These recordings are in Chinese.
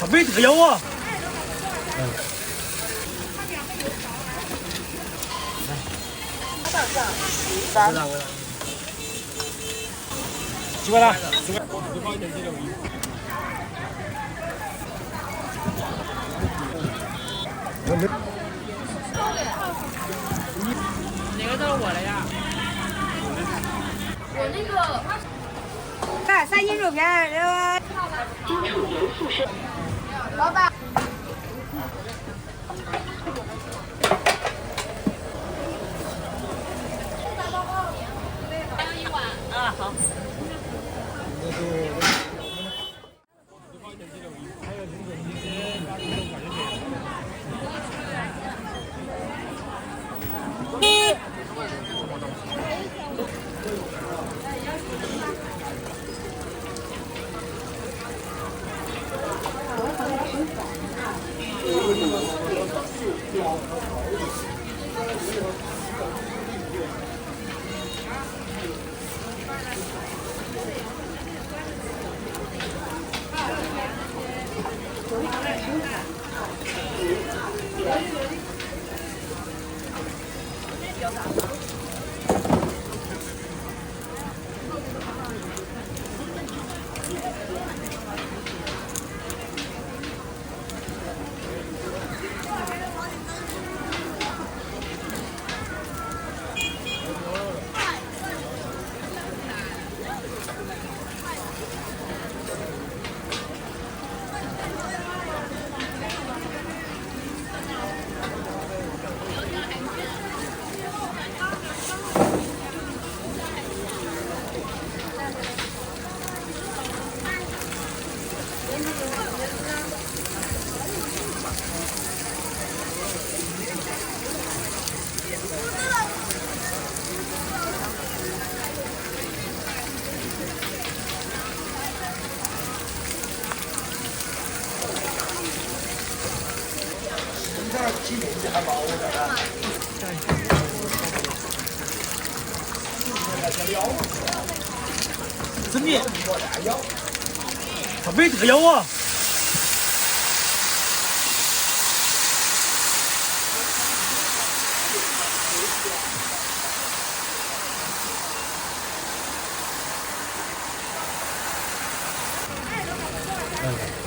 他没这个腰啊。到账10元。几块了？10块。哪个都是我的呀？我那个3斤肉片，基础元素是。老板。还有1碗。啊，好。真的，他没这个腰啊。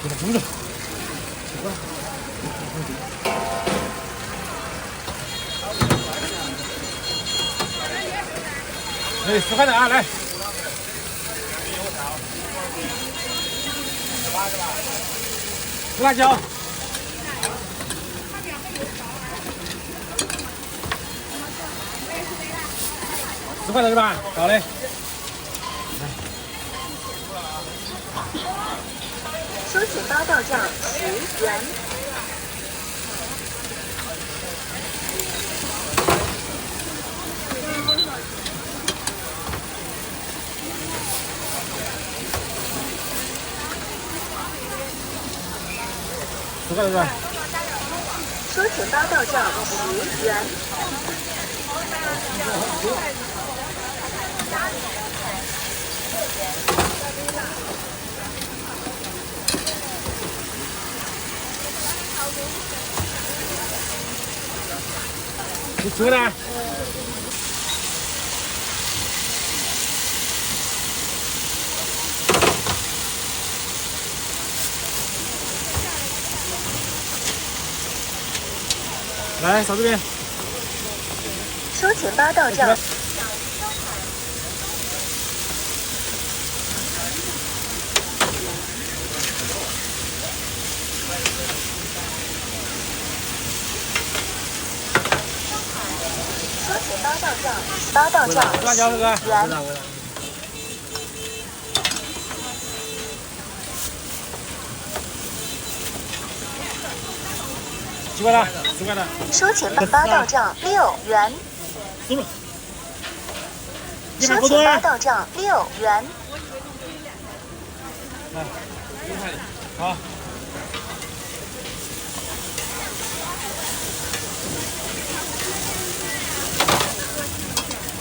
给他绷着。哎，10块的啊，来。胡辣椒。10块的是吧？好嘞。收钱包到账10元。10块的是吧？收钱包到账10元。你吃呢？来，扫这边。收钱包到账。收钱包到账，包到账10元。几块的？10块的。收钱包到账6元。收了。收钱包到账6元。来，好。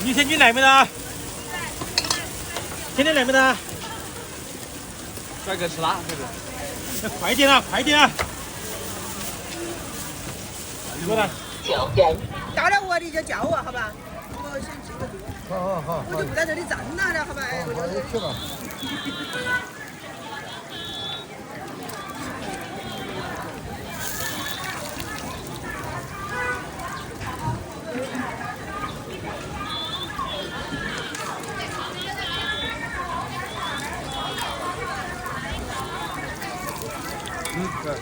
你天津来没呢？天天来没呢？帅哥吃辣是不是？快点啊，快点啊！几个呢？到了我的就叫我，好吧？我先记个住。好。我就不在这里站了的，好吧？我就去吧。对。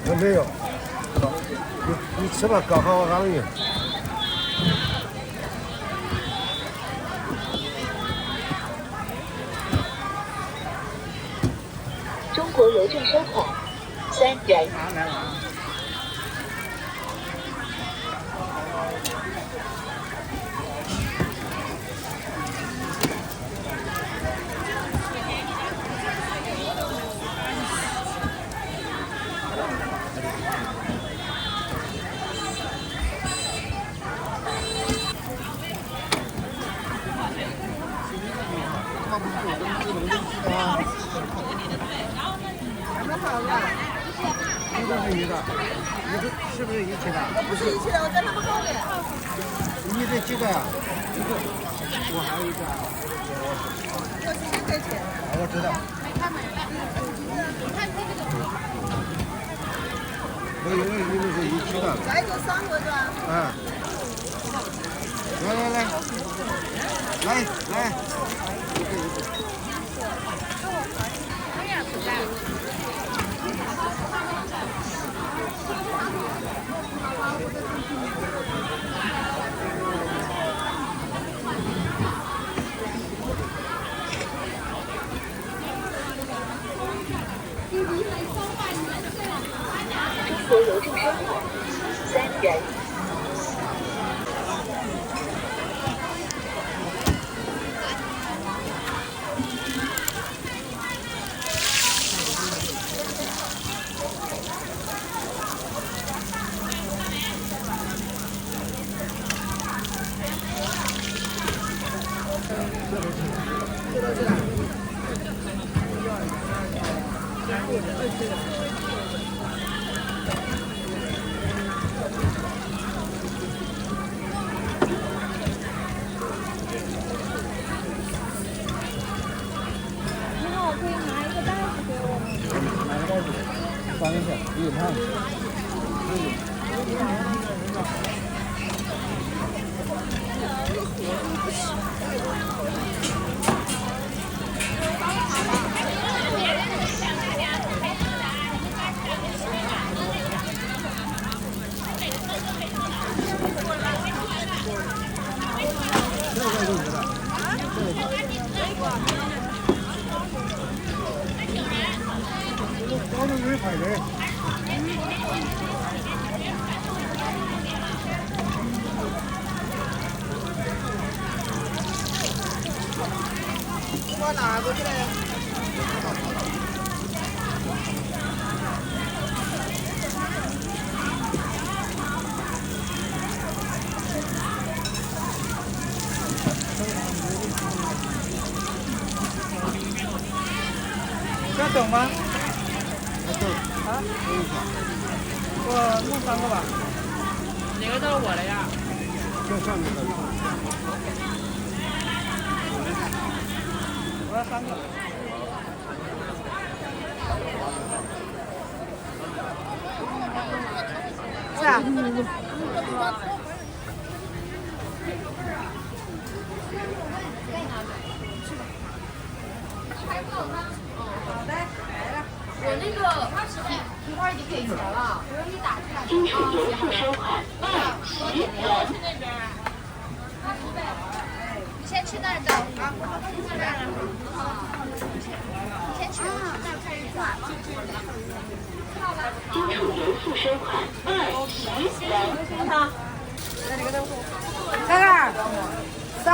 我没有，你吃吧，搞好我安利。中国邮政收款3元。这个是你的，你是不是一起的？不是一起的，我在他们后面。你这几个呀？一个，我还有一个。我直接给钱。我知道。我以为你们是一起的。再做3个是吧？嗯。来。中国邮政收款3元。放一下，一盘。高能人派人。我拿过去了。要等吗？等。啊？我弄3个吧。哪个都是我的呀？这上面的。我要3个。是啊。好的，来了。我那个一会儿就可以结了，不用你打出来。金水油速收款2席我去那边。你先去那儿等啊，先去那儿开始转。金属油速收款2席2。哥哥，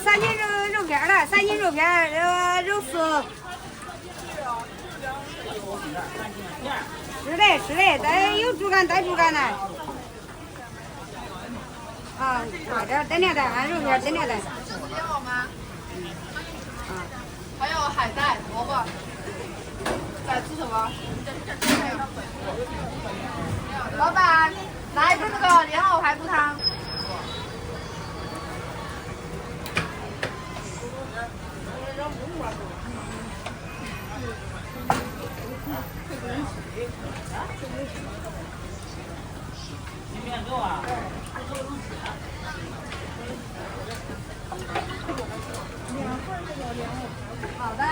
三斤肉片了，3斤肉片，肉丝。是的，咱有猪肝带猪肝的。啊，快点，等两袋，按肉片等两袋。要吗？还有海带、萝卜。在吃什么？老板，来一个那个莲藕排骨汤。好的。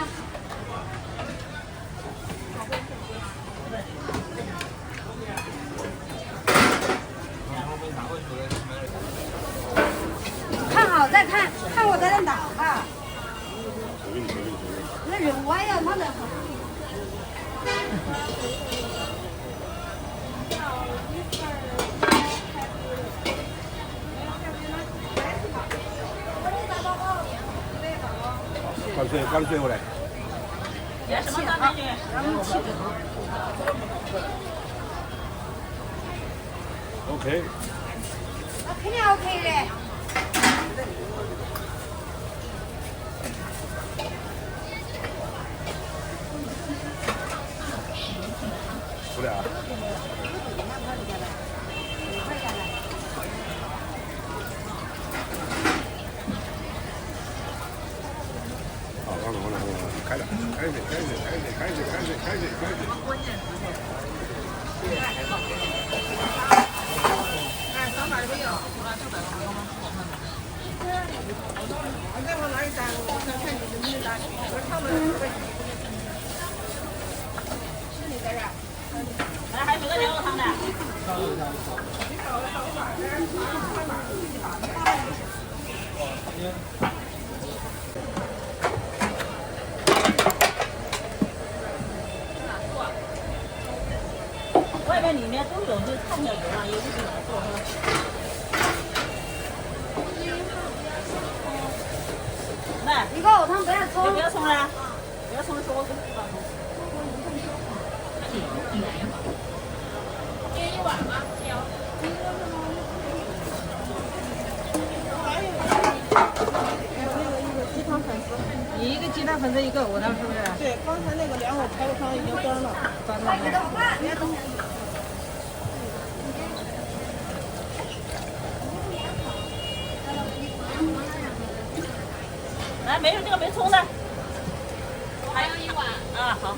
看好再看，看我在那打啊。那人我也要他的。关水回来。点什么大美女？OK。那肯定 OK 的。出来啊！开水。来，还有个莲藕汤的。外边里面都有，就看着有啊，有这个做哈。来，一个藕汤不要葱，不要葱了，不要葱，说我给你放葱。煎一碗吗？你一个鸡蛋粉丝一个，我那是不是？对，刚才那个莲藕排骨汤已经端了。来，没有这个没葱的。还有一碗。啊，好。